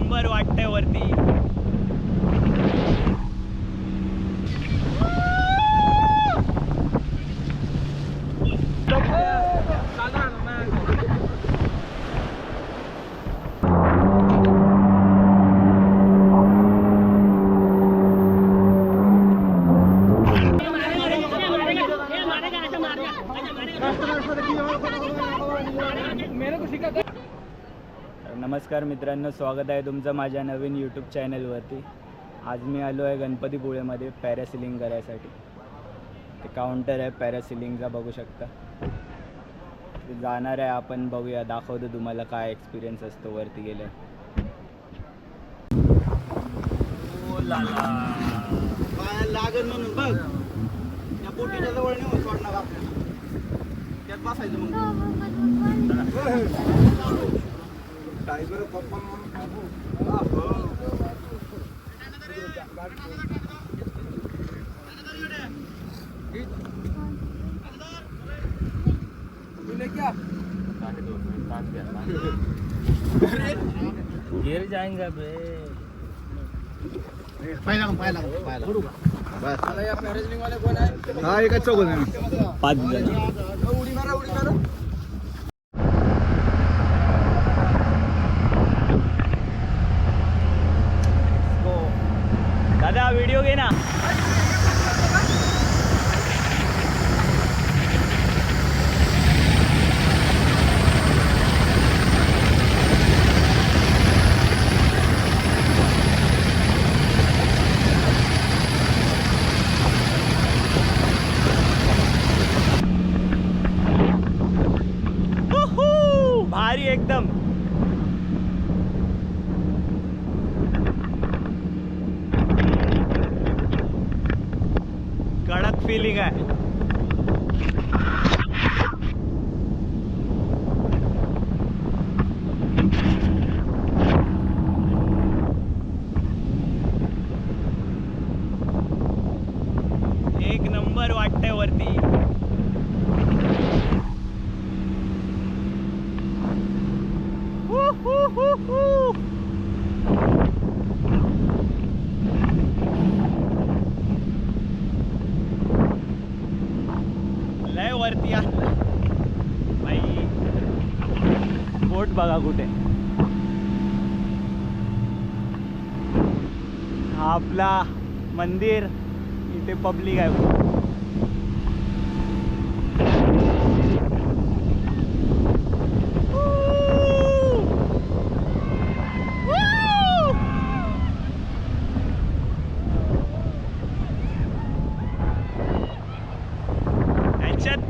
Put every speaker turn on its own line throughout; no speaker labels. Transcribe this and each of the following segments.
Number वाटतंय वरती. नमस्कार मित्रांनो, स्वागत आहे तुमचं माझ्या नवीन यूट्यूब चॅनलवरती. आज मी आलो आहे गणपतीपुळेमध्ये पॅरासिलिंग करायसाठी. ते काउंटर आहे पॅरासिलिंगचा, बघू शकता. ते जाणार आहे आपण, बघूया, दाखवतो तुम्हाला काय एक्सपिरियन्स असतो वरती गेल्यावर.
लागल म्हणून बघ, त्या बोटीच्या जवळ नेऊन सोडणार आपल्याला, त्यात बसायचं मग. टायगर पप्पा
गिर जाएंगे बे.
पाहिला या पॅरासिलिंग वाले कोण आहे? हा, एकाच चौघ जण,
5 जण.
उडी मारा.
दादा व्हिडिओ घे ना. भारी एकदम. कडक फीलिंग आहे. एक नंबर वाटतंय वरती. लय वरती आहे बाई. बोट बघा कुठे. हा आपला मंदिर, इथे पब्लिक आहे.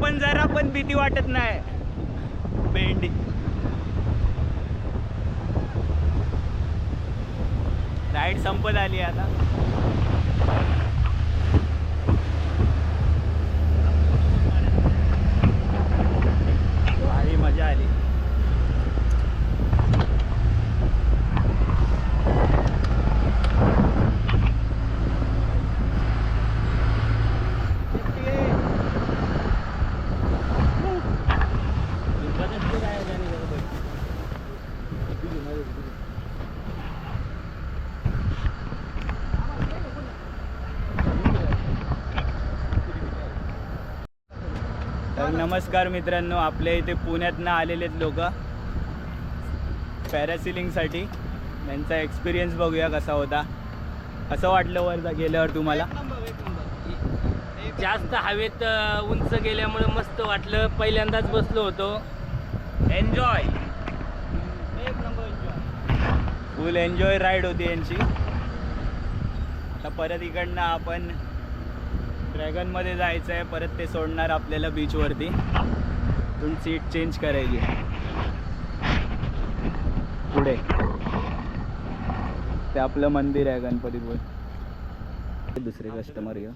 पण जरा पण भीती वाटत नाही. बेंडी राईड संपत आली आता. भारी मजा आली. तर नमस्कार मित्रांनो, आपल्या इथे पुण्यातनं आलेलेत लोक पॅरासिलिंगसाठी. त्यांचा एक्सपिरियन्स बघूया कसा होता. असं वाटलं वर गेल्यावर तुम्हाला?
जास्त हवेत उंच गेल्यामुळे मस्त वाटलं. पहिल्यांदाच बसलो होतो. एन्जॉय,
एक नंबर एन्जॉय.
फुल एन्जॉय राईड होती यांची. आता परत इकडनं आपण ड्रॅगनमध्ये जायचं आहे. परत ते सोडणार आपल्याला बीचवरती. तिथून सीट चेंज करायची पुढे. ते आपलं मंदिर आहे गणपतीपुळे. दुसरे कस्टमर घेऊ.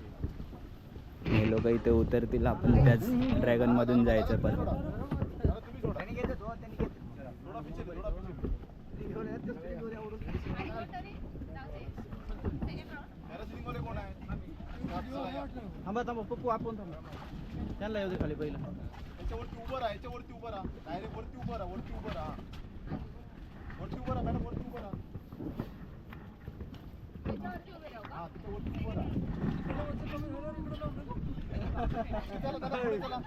हे लोक इथे उतरतील, आपण त्याच ड्रॅगनमधून जायचं परत.
थांबा पप्पू, आपण थांबा. त्यांना येऊ दे खाली पहिलं.
याच्यावरती उभं राहा, याच्यावरती उभं राहा. डायरेक्ट वरती उभं राहा, वरती उभं राहा, वरती उभं राहा मॅडम, वरती उभं राहा. हा त्याच्यावरती उभं राहा. चला चला पुढे चला.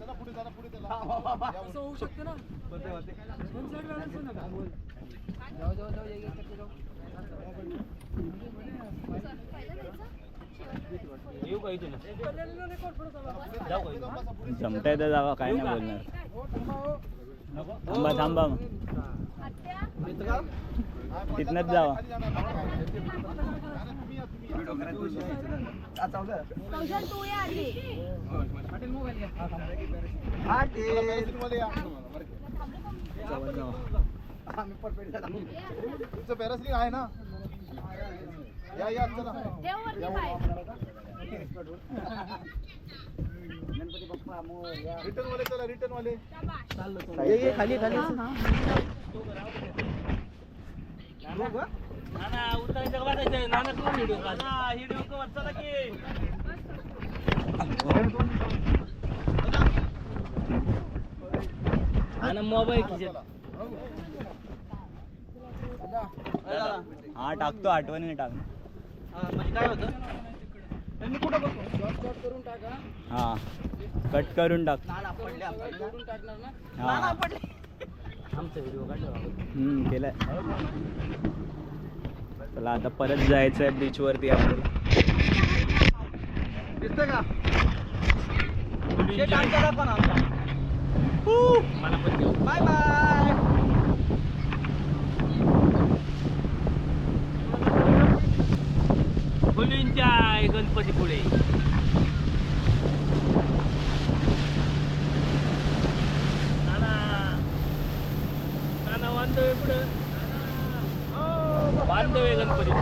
चला पुढे चला पुढे चला. या वर.
होऊ शकते ना
येऊ का इथून
जमताय तर जावा, काय नाही बोलणार. थांबा थांबा मग. तिथनंच जावा.
खाली जाणार. तुम्ही या, तुम्ही या.
कौशल तू ये आधी.
चला, पॅरासिलिंगवाले या. तुमचं पॅरासिलिंग आहे ना? या या चला.
ठेव वरती पाय.
रिटर्न वाले चला, रिटर्न वाले.
खाली खाली
नाना उतरायचं का वाजायचं? नाना कोण व्हिडिओ काढ? व्हिडिओ कवर चला की. नाना मोबाईल खिचत.
हा टाकतो, आठवणीने टाक.
म्हणजे काय होतं त्यांनी कुठं बघतो करून टाका
हा कट करून टाक.
करून टाकणार ना
हा
आमचा व्हिडिओ काढला
केलंय. चला आता परत जायचं आहे बीच वरती आपल्याला.
दिसतंय का
Full
शेट
enjoy.
आमचा दाखवा ना आमचा
मला पण घेऊ.
Bye bye
full enjoy Ganpatipule. नाना नाना वांदवे पुढं. वांदवे गणपतीपुळे.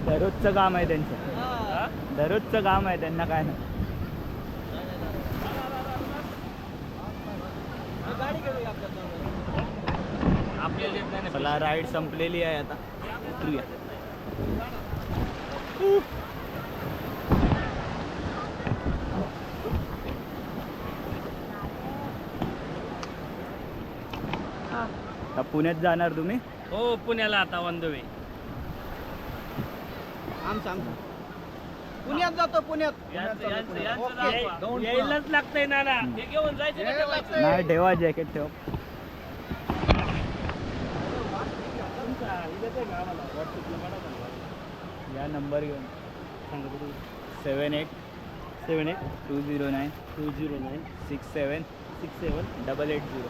दररोजचं काम आहे त्यांचं, दररोजचं काम आहे त्यांना, काय नाही.
गाडी घेऊया
आपल्याला येत नाही ना.
चला राईड संपलेली आहे आता, उतरूया. आता पुण्यात जाणार तुम्ही?
हो पुण्याला आता वांदवे.
आमचं पुण्यात जातो पुण्यात
यायलाच लागतंय नाना. हे घेऊन जायचं का ठेवायचं?
नाही ठेवा, जॅकेट ठेवा. या नंबर घेऊन 782782096788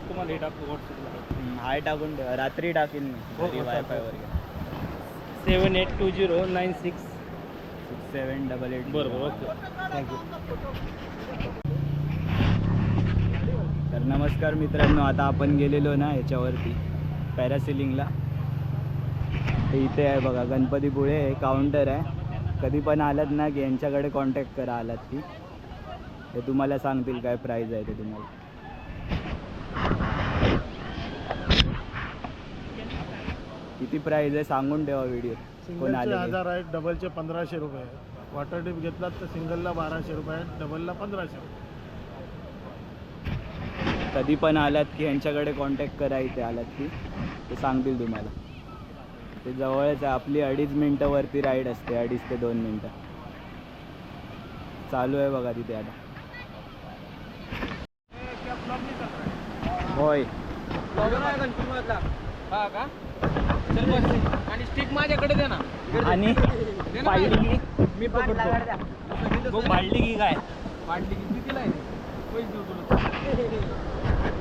तुम्हाला हे टाकतो व्हॉट्सअपला.
हाय टाकून ठेवा, रात्री टाकीन मी घरी वायफाय वर.
7820966788. बरोबर, ओके, थँक्यू.
तर नमस्कार मित्रांनो, आता आपण गेलेलो ना ह्याच्यावरती पॅरासिलिंगला. ते इथे आहे बघा, गणपतीपुळे हे काउंटर आहे. कधी पण आलात ना की यांच्याकडे कॉन्टॅक्ट करा आलात की, ते तुम्हाला सांगतील काय प्राईज आहे ते तुम्हाला. किती प्राईज आहे सांगून ठेवा व्हिडिओ. कोण आले की.
1000 आहेत, डबलचे 1500 रुपये आहेत. वॉटर टिप घेतलात तर सिंगलला 1200 रुपये आहेत, डबलला 1500 रुपये.
कधी पण आलात की यांच्याकडे कॉन्टॅक्ट करा, इथे आलात की ते सांगतील तुम्हाला. ते जवळच आहे, आपली 2.5 मिनटं वरती राईड असते, 2.5 ते 2 मिनटं चालू आहे बघा तिथे आता.
क्या ब्लॉग नाही करत
होय
ब्लॉगर आहे गणपतीमधला हा का
चल बस. आणि स्टिक माझ्याकडे दे ना.
आणि पाडली
मी पकडतो.
पाडली की काय
पाडली की कितीला आहे? पैसे देऊ तुला.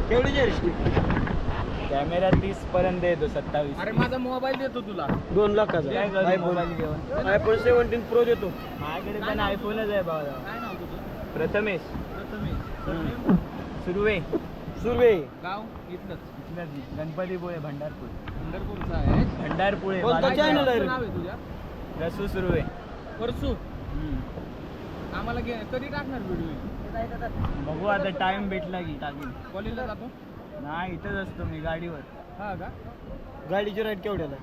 केवढी आहे
कॅमेरा 30 पर्यंत येतो 27.
अरे माझा मोबाईल देतो तुला.
2 लाखाचा
काय करू मोबाईल घेऊन
आयफोन 17 प्रो देतो.
माझ्याकडे पण आयफोनच आहे बाबा.
काय नाव तुझं?
प्रथमेश
प्रथमेश.
सुरुवे
सुरवे
गाव इथलंच.
गणपतीपुळे भंडारपूर
पंढरपूरचा आहे.
भंडारपुळे
कोणतं
बालाजी.
channel आहे रे?
नाव आहे तुझ्या?
रसू सुरुवे
परसू. आम्हाला कधी टाकणार व्हिडिओ?
बघू आता टाइम भेटला की टाकीन.
कॉलेजला जातो.
नाही इथंच असतो मी गाडीवर.
हा का?
गाडीची राईड केवढ्याला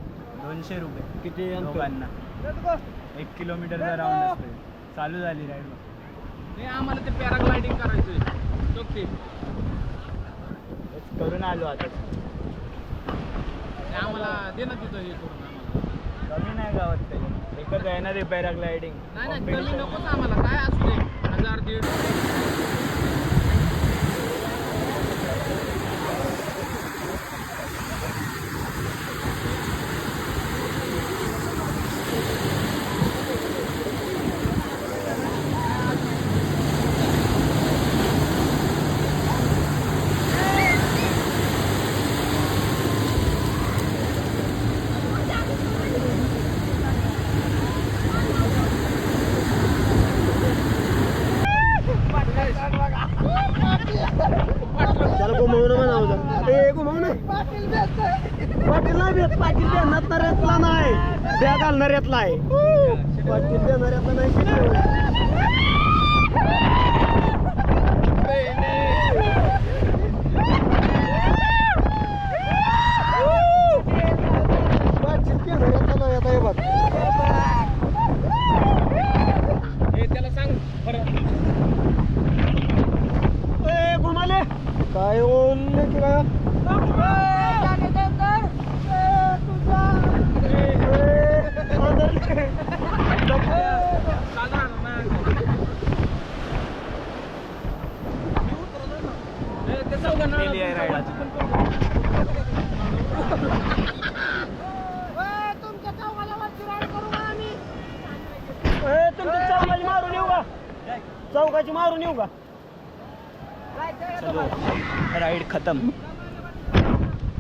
200 रुपये
किती अंतर?
दोघांना 1 किलोमीटरचा राऊंड असतो. चालू झाली राईड.
नाही आम्हाला ते पॅराग्लायडिंग करायचंय. ते
करून आलो आता.
आम्हाला दे ना तिथं हे करून आम्हाला.
कमी नाही गावात काही एकच आहे ना ते पॅराग्लायडिंग.
नाही नाही कमी नकोच आम्हाला. काय असू दे 1000-1500.
त्याला घुमवणं म्हणावं. ए घुमवणं. पाटील नाही भेट. पाटील देणाऱ्यातला नाही. बॅग घालणाऱ्यातला आहे. पाटील देणाऱ्यातला नाही. पाटील देणाऱ्यातला नाही आता हे बघ.
हे त्याला सांग बरं.
ए घुमाले काय बोलले तुला?
केली आहे राईड आज.
तुमची चौकाची मारून येऊ का? चौकाची मारून येऊ का?
चलो राईड खतम.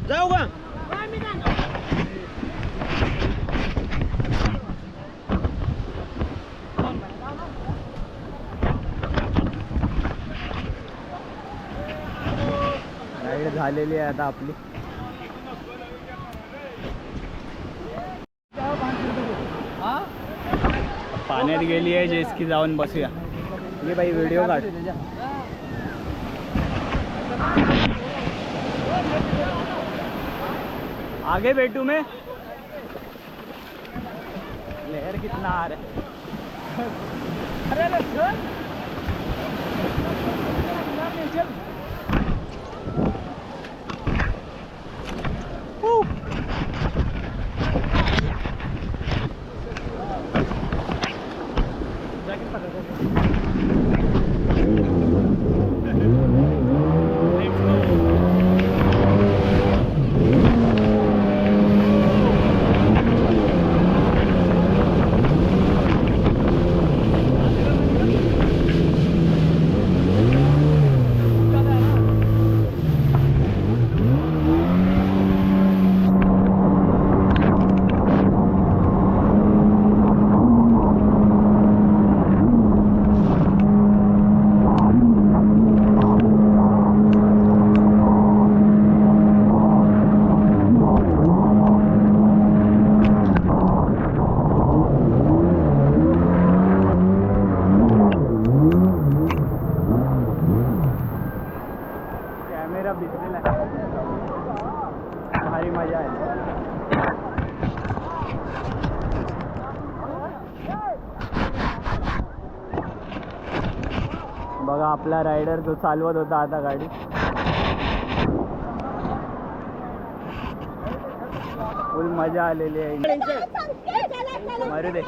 जाऊ का?
राईड झालेली आहे आता आपली. पाण्यात गेली आहे जेस्की. जाऊन बसूया. ये बाई व्हिडिओ काढ. आगे बैठू मैं. लहर कितना आ रहा है. कॅमेरा भिजलेला आहे. भारी मजा आहे. बघा आपला रायडर जो चालवत होता आता गाडी. फुल मजा आलेली आहे. मारू दे.